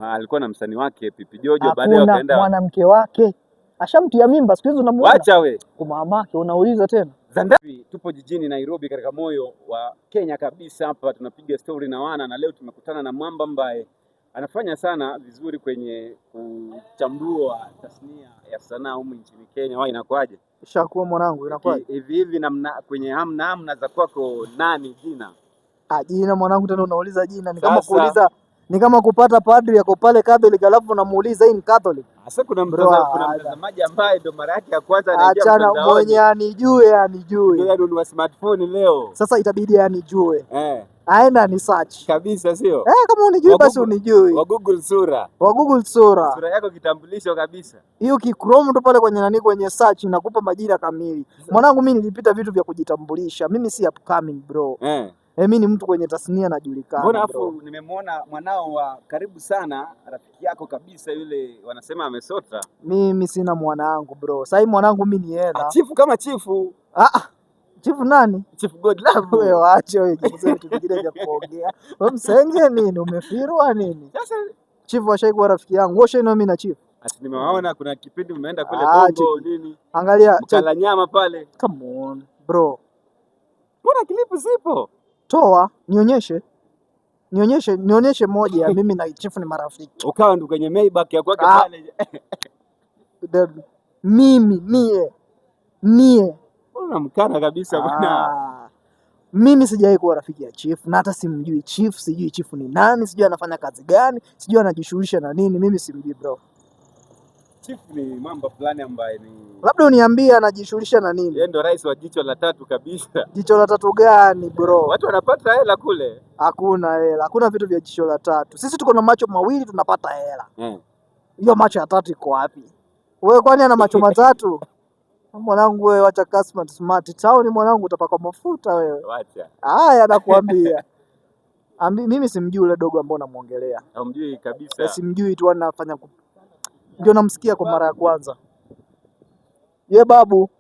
Alikuwa na msanii wake Pipi Jojo, baadaye wakaenda mwanamke wake ashamtia mimba, siku hizo unamuona. Wacha we kwa mamake, unauliza tena. Zandabi. Tupo jijini Nairobi katika moyo wa Kenya kabisa, hapa tunapiga story na wana, na leo tumekutana na mwamba ambaye anafanya sana vizuri kwenye kuchambua tasnia ya sanaa humu nchini Kenya. Wao inakuaje? Ishakuwa mwanangu, inakuaje? Hivi namna kwenye hamna za kwako nani jina? Jina mwanangu, tena unauliza jina, ni kama kuuliza, ni kama kupata padri yako pale Catholic alafu unamuuliza hii ni Catholic. Sasa kuna mtazamaji ambaye ndo mara yake ya kwanza anaingia mtandaoni. Achana mwenye anijue. Ndio ndio smartphone leo. Sasa itabidi anijue. Aenda ni search. Kabisa sio? Kama unijui basi unijui. Wa Google sura. Sura yako kitambulisho kabisa. Hiyo Chrome tu pale kwenye kwenye search inakupa majina kamili. Mwanangu, mimi nilipita vitu vya kujitambulisha. Mimi si upcoming bro. Mimi ni mtu kwenye tasnia najulikana. Mbona afu nimemwona mwanao wa karibu sana, rafiki yako kabisa yule, wanasema amesota. Mimi sina mwanangu bro. Sasa mwanangu mimi ni hela. Chifu kama chifu. Chifu nani? Chifu Godlove. Wewe waache wewe, vitu vingine vya kuongea. Wewe msenge nini? Umefirwa nini? Sasa chifu ashaikuwa rafiki yangu. Wewe shino mimi na chifu. Nimewaona kuna kipindi mmeenda kule Bongo nini? Angalia mkala nyama pale. Come on bro. Mbona klipu zipo? Toa, nionyeshe moja ya mimi na chifu ni marafiki. Ukawa ndo kwenye Maybach ya kwake pale. Mie. Unamkana kabisa bwana. Mimi sijawahi kuwa rafiki ya chifu na hata simjui chifu, sijui chifu ni nani, sijui anafanya kazi gani, sijui anajishughulisha na nini, mimi simjui bro. Chifu ni mambo fulani ambaye ni labda uniambie anajishughulisha na nini. Yeye ndo rais wa jicho la tatu kabisa. Jicho la tatu gani bro? Watu wanapata hela kule. Hakuna hela, hakuna vitu vya jicho la tatu. Sisi tuko na macho mawili tunapata hela. Hiyo macho ya tatu iko wapi? Wewe kwani ana macho matatu? Mwanangu wewe, wacha smart town mwanangu, utapaka mafuta wewe. Wacha. Haya nakwambia. Mimi simjui yule dogo ambao namuongelea. Hamjui kabisa. Simjui tu, anafanya ndio namsikia kwa mara ya kwanza. Ye babu,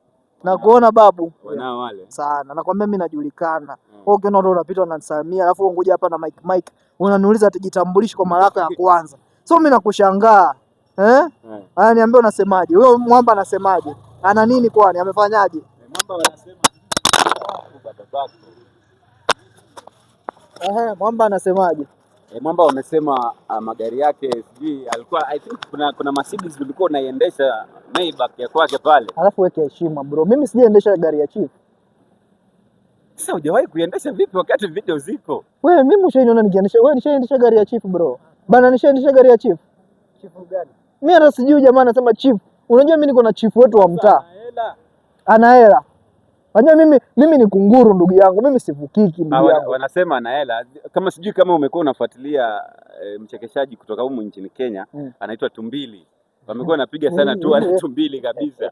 nakuona babu. Wanao wale. Sana. Nakwambia mimi najulikana. Wewe ukiona ndo unapita unanisalimia, alafu ungoja hapa na Mike. Unaniuliza atijitambulishi kwa mara yako ya kwanza. So mimi nakushangaa. Niambia unasemaje? Wewe mwamba anasemaje? Ana nini kwani? Amefanyaje? Mwamba wanasema babako. Mwamba anasemaje? Mwamba wamesema magari yake sijui alikuwa I think kuna Mercedes ulikuwa unaiendesha Maybach ya kwake pale. Alafu weke heshima bro. Mimi sijaendesha gari ya chief. Sasa hujawahi kuendesha vipi wakati video ziko? Wewe mimi ushaniona nikiendesha. Wewe nishaendesha gari ya chief bro. Bana nishaendesha gari ya chief. Chief gani? Mimi hata sijui jamaa anasema chief. Unajua mimi niko na chief wetu wa mtaa. Ana hela. Unajua mimi ni kunguru ndugu yangu. Mimi sivukiki ndugu yangu. Wanasema ana hela. Kama sijui kama umekuwa unafuatilia mchekeshaji kutoka humu nchini Kenya, anaitwa Tumbili. Wamekuwa wanapiga sana tu Tumbili kabisa.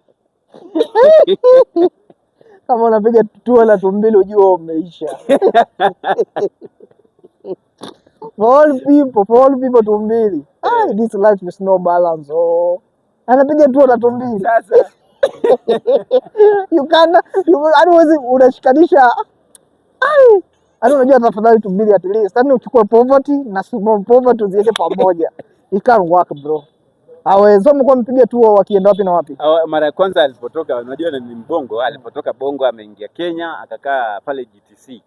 Kama unapiga tu la Tumbili ujue umeisha. For all people Tumbili. This life is no balance. Anapiga tu la Tumbili. Sasa unashikanisha. Unajua tafadhali Tumbili at least. Yaani uchukue poverty na small poverty uziweke pamoja. It can't work bro. Hawezi mko mpiga tu wakienda wapi na wapi? Mara ya kwanza alipotoka, unajua ni Mbongo, alipotoka Bongo ameingia Kenya akakaa pale GTC.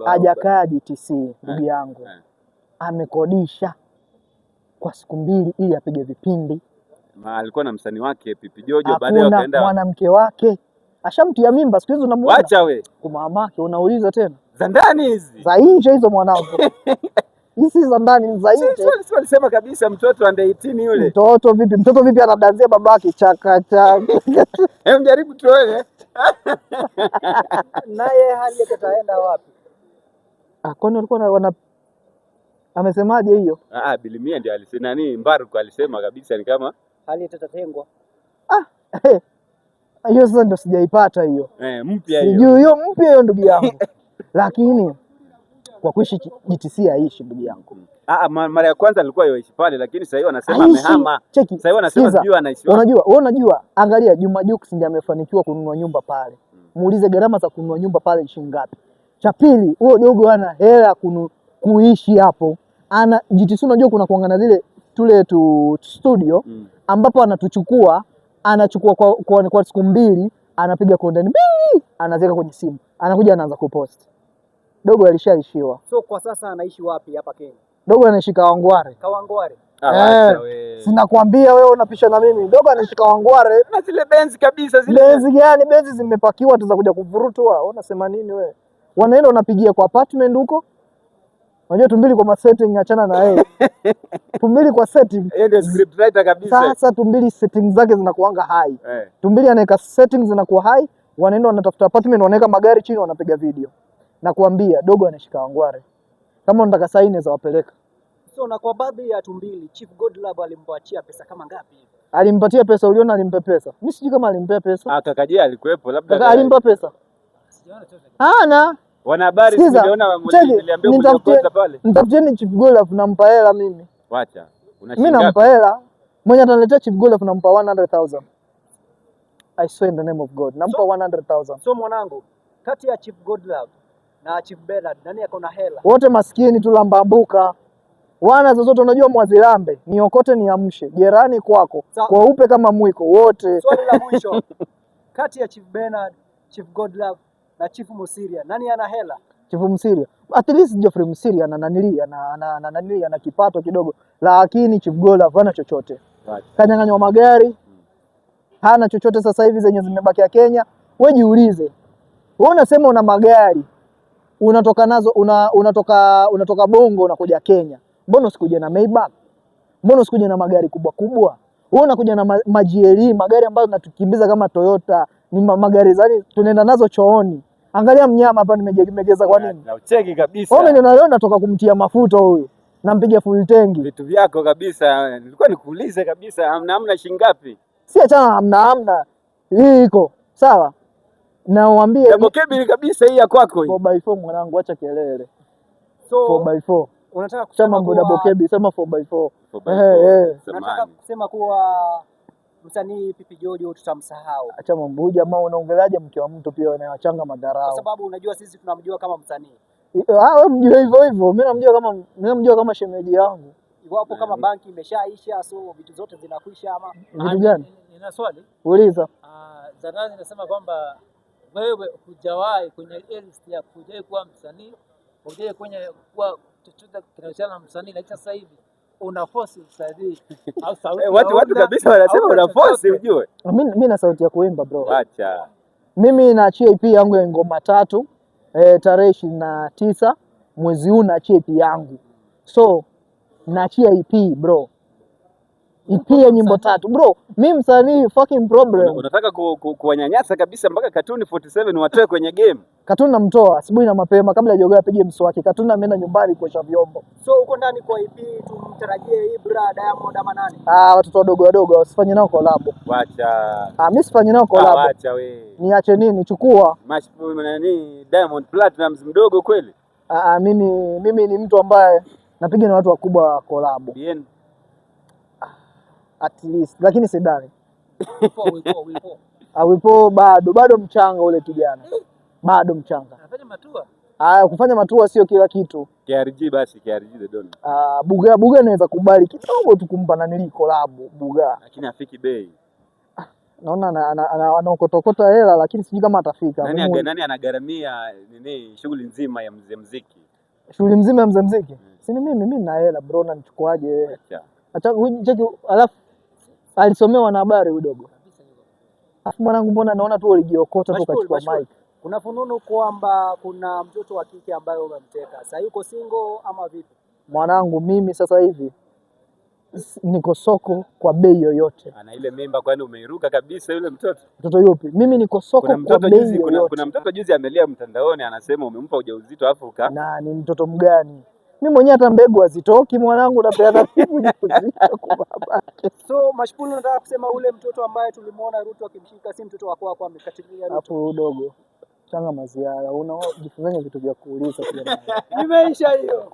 Hajakaa GTC ndugu yangu. Amekodisha kwa siku mbili ili apige vipindi. Alikuwa na msanii wake Pipi Jojo, baadaye wakaenda mwanamke wake. Ashamtia mimba, siku hizo unamuona. Wacha we. Kwa mamake, unauliza tena. Za ndani hizi. Za nje hizo mwanangu. Hizi za ndani za nje. Sio alisema kabisa mtoto under 18 yule. Mtoto vipi anadanzia babake chaka. Hebu jaribu tuone. Naye hali yake taenda wapi? Kwani walikuwa amesemaje hiyo? Bilimia ndio alisema nani, Mbaruku alisema kabisa ni kama hali itatengwa. Hiyo sasa ndio sijaipata hiyo. Mpya hiyo. Sijui hiyo mpya hiyo ndugu yangu. Lakini kwa kuishi GTC aishi ndugu yangu. Mara ya kwanza alikuwa yoishi pale, lakini sasa hivi wanasema amehama. Sasa hivi wanasema sijui anaishi. Unajua, angalia Juma Jux ndiye amefanikiwa kununua nyumba pale. Muulize gharama za kununua nyumba pale ni shilingi ngapi. Cha pili, huyo dogo ana hela kuishi hapo. ana GTC, unajua kuna kuangana zile tule tu studio ambapo anachukua kwa siku 2, anapiga content 2, anaziweka kwenye simu, anakuja anaanza kupost. Dogo alishaishiwa. So kwa sasa anaishi wapi hapa Kenya? Dogo anaishi Kawangware. Kawangware. Sinakwambia wewe unapisha na mimi. Dogo anaishi Kawangware. Na zile Benz kabisa zile. Benz gani? Benz zimepakiwa tu za kuja kuvurutwa. Unasema nini wewe? Wanaenda unapigia kwa apartment huko. Unajua Tumbili kwa setting, achana na yeye. Tumbili kwa setting. Yeye ndio script writer kabisa. Sasa Tumbili settings zake zinakuanga high. Tumbili anaweka settings zinakuwa high, wanaenda wanatafuta apartment, wanaweka magari chini, wanapiga video. Na kuambia Dogo anashika Kawangware. Kama unataka saini za wapeleka. So na kwa baadhi ya Tumbili, Chief Godlove alimpatia pesa kama ngapi hivi? Alimpatia pesa, uliona alimpa pesa? Mimi sijui kama alimpea pesa. Kakaje alikuwepo labda. Kaka alimpa pesa. Hana. Wanahabari niliona niliambiwa mjokota pale. Nitafutieni Chief Godlove, nampa hela mimi. Wacha. Mimi nampa hela. Mwenye ataniletea Chief Godlove nampa 100,000. I swear in the name of God. Nampa 100,000. So mwanangu, kati ya Chief Godlove na Chief Bernard nani yako na hela? Wote maskini tu lambambuka. Wana zozote unajua Mwazilambe, niokote niamshe. Jerani kwako. Kwa upe kama mwiko wote. Swali la mwisho. Kati ya Chief Bernard, Chief Godlove na Chief Musiria nani ana hela? Chief Musiria. At least Geoffrey Musiria ana kipato kidogo, lakini Chief Godlove hana chochote. Kanyang'anywa magari. Hana chochote sasa hivi zenye zimebakia Kenya. Wewe jiulize. Wewe unasema una magari. Unatoka nazo unatoka Bongo unakuja Kenya. Mbona usikuje na Maybach? Mbona usikuje na magari kubwa kubwa? Wewe unakuja na majieli, magari ambayo tunatukimbiza kama Toyota, ni magari zani tunaenda nazo chooni. Angalia mnyama hapa nimegeza kwa nini? Na ucheki kabisa. Wewe ndio leo natoka kumtia mafuta huyu. Nampiga full tanki. Vitu vyako kabisa. Nilikuwa nikuulize kabisa hamna shilingi ngapi? Si achana hamna. Hii iko. Sawa? Na uambie Double cabin kabisa hii ya kwako hii. 4x4 mwanangu, acha kelele. So 4x4. Unataka kusema kuwa double cabin, sema 4x4. Unataka kusema kuwa msanii Pipi Jojo tutamsahau. Acha mambo, huyu jamaa unaongeleaje mke wa mtu pia anawachanga madharau. Kwa sababu unajua sisi tunamjua kama msanii. Wewe mjue hivyo hivyo. Mimi namjua kama shemeji yangu. Iwapo kama banki imeshaisha, so vitu zote zinakwisha ama vitu gani? Nina swali. Uliza. Zanani nasema kwamba wewe hujawahi kwenye list ya kujawahi kuwa msanii, hujawahi kwenye kuwa chochote kinachohusiana na msanii, lakini sasa hivi una force usanii au sauti. Watu kabisa wanasema una force ujue. Mimi na sauti ya kuimba bro. Acha. Mimi naachia EP yangu ya ngoma 3 tarehe 29 mwezi huu, naachia EP yangu. So naachia EP bro. EP ya nyimbo 3 bro. Mimi msanii fucking problem. Unataka kuwanyanyasa kabisa mpaka Cartoon 47 watoe kwenye game. Cartoon namtoa asubuhi na mapema kabla hajaoga apige mswaki. Cartoon ameenda nyumbani kuosha vyombo. So uko ndani kwa EP tumtarajie Ibra, Diamond ama nani? Watoto wadogo wasifanye nao collab. Wacha. Mimi sifanye nao collab. Wacha we. Niache nini? Chukua. Nani Diamond Platinum mdogo kweli? Mimi ni mtu ambaye napiga na watu wakubwa collab. Bien. At least, lakini sidani. Wipo bado mchanga ule kijana. Bado mchanga. Anafanya matua. Kufanya matua sio kila kitu. KRG basi, KRG the don. Buga anaweza kubali kidogo tu kumpa nanili collab Buga. Lakini afiki bei. Naona anaokotokota hela lakini sijui kama atafika. Nani anagaramia shughuli nzima ya muziki? Shughuli nzima ya muziki? Si ni mimi nina hela bro, na nichukuaje wewe? Acha cheki, alafu alisomea wanahabari udogo. Alafu mwanangu, mbona naona tu ulijiokota tu ukachukua mic. Kuna fununu kwamba kuna mtoto wa kike ambaye umemteka. Sasa yuko single ama vipi? Mwanangu, mimi sasa hivi niko soko kwa bei yoyote. Ana ile mimba, kwani umeiruka kabisa yule mtoto? Mtoto yupi? Mimi niko soko kwa bei yoyote. Kuna mtoto juzi amelia mtandaoni anasema umempa ujauzito afu na ni mtoto mgani? Mimi mwenyewe hata mbegu hazitoki mwanangu, napeana tibu ujauzito kwa babake. So Mashpulu, nataka kusema ule mtoto ambaye tulimuona Ruto akimshika si mtoto wako hapo amekatilia Ruto. Hapo udogo. Changa maziara. Unajifunza vitu vya kuuliza pia. Nimeisha hiyo.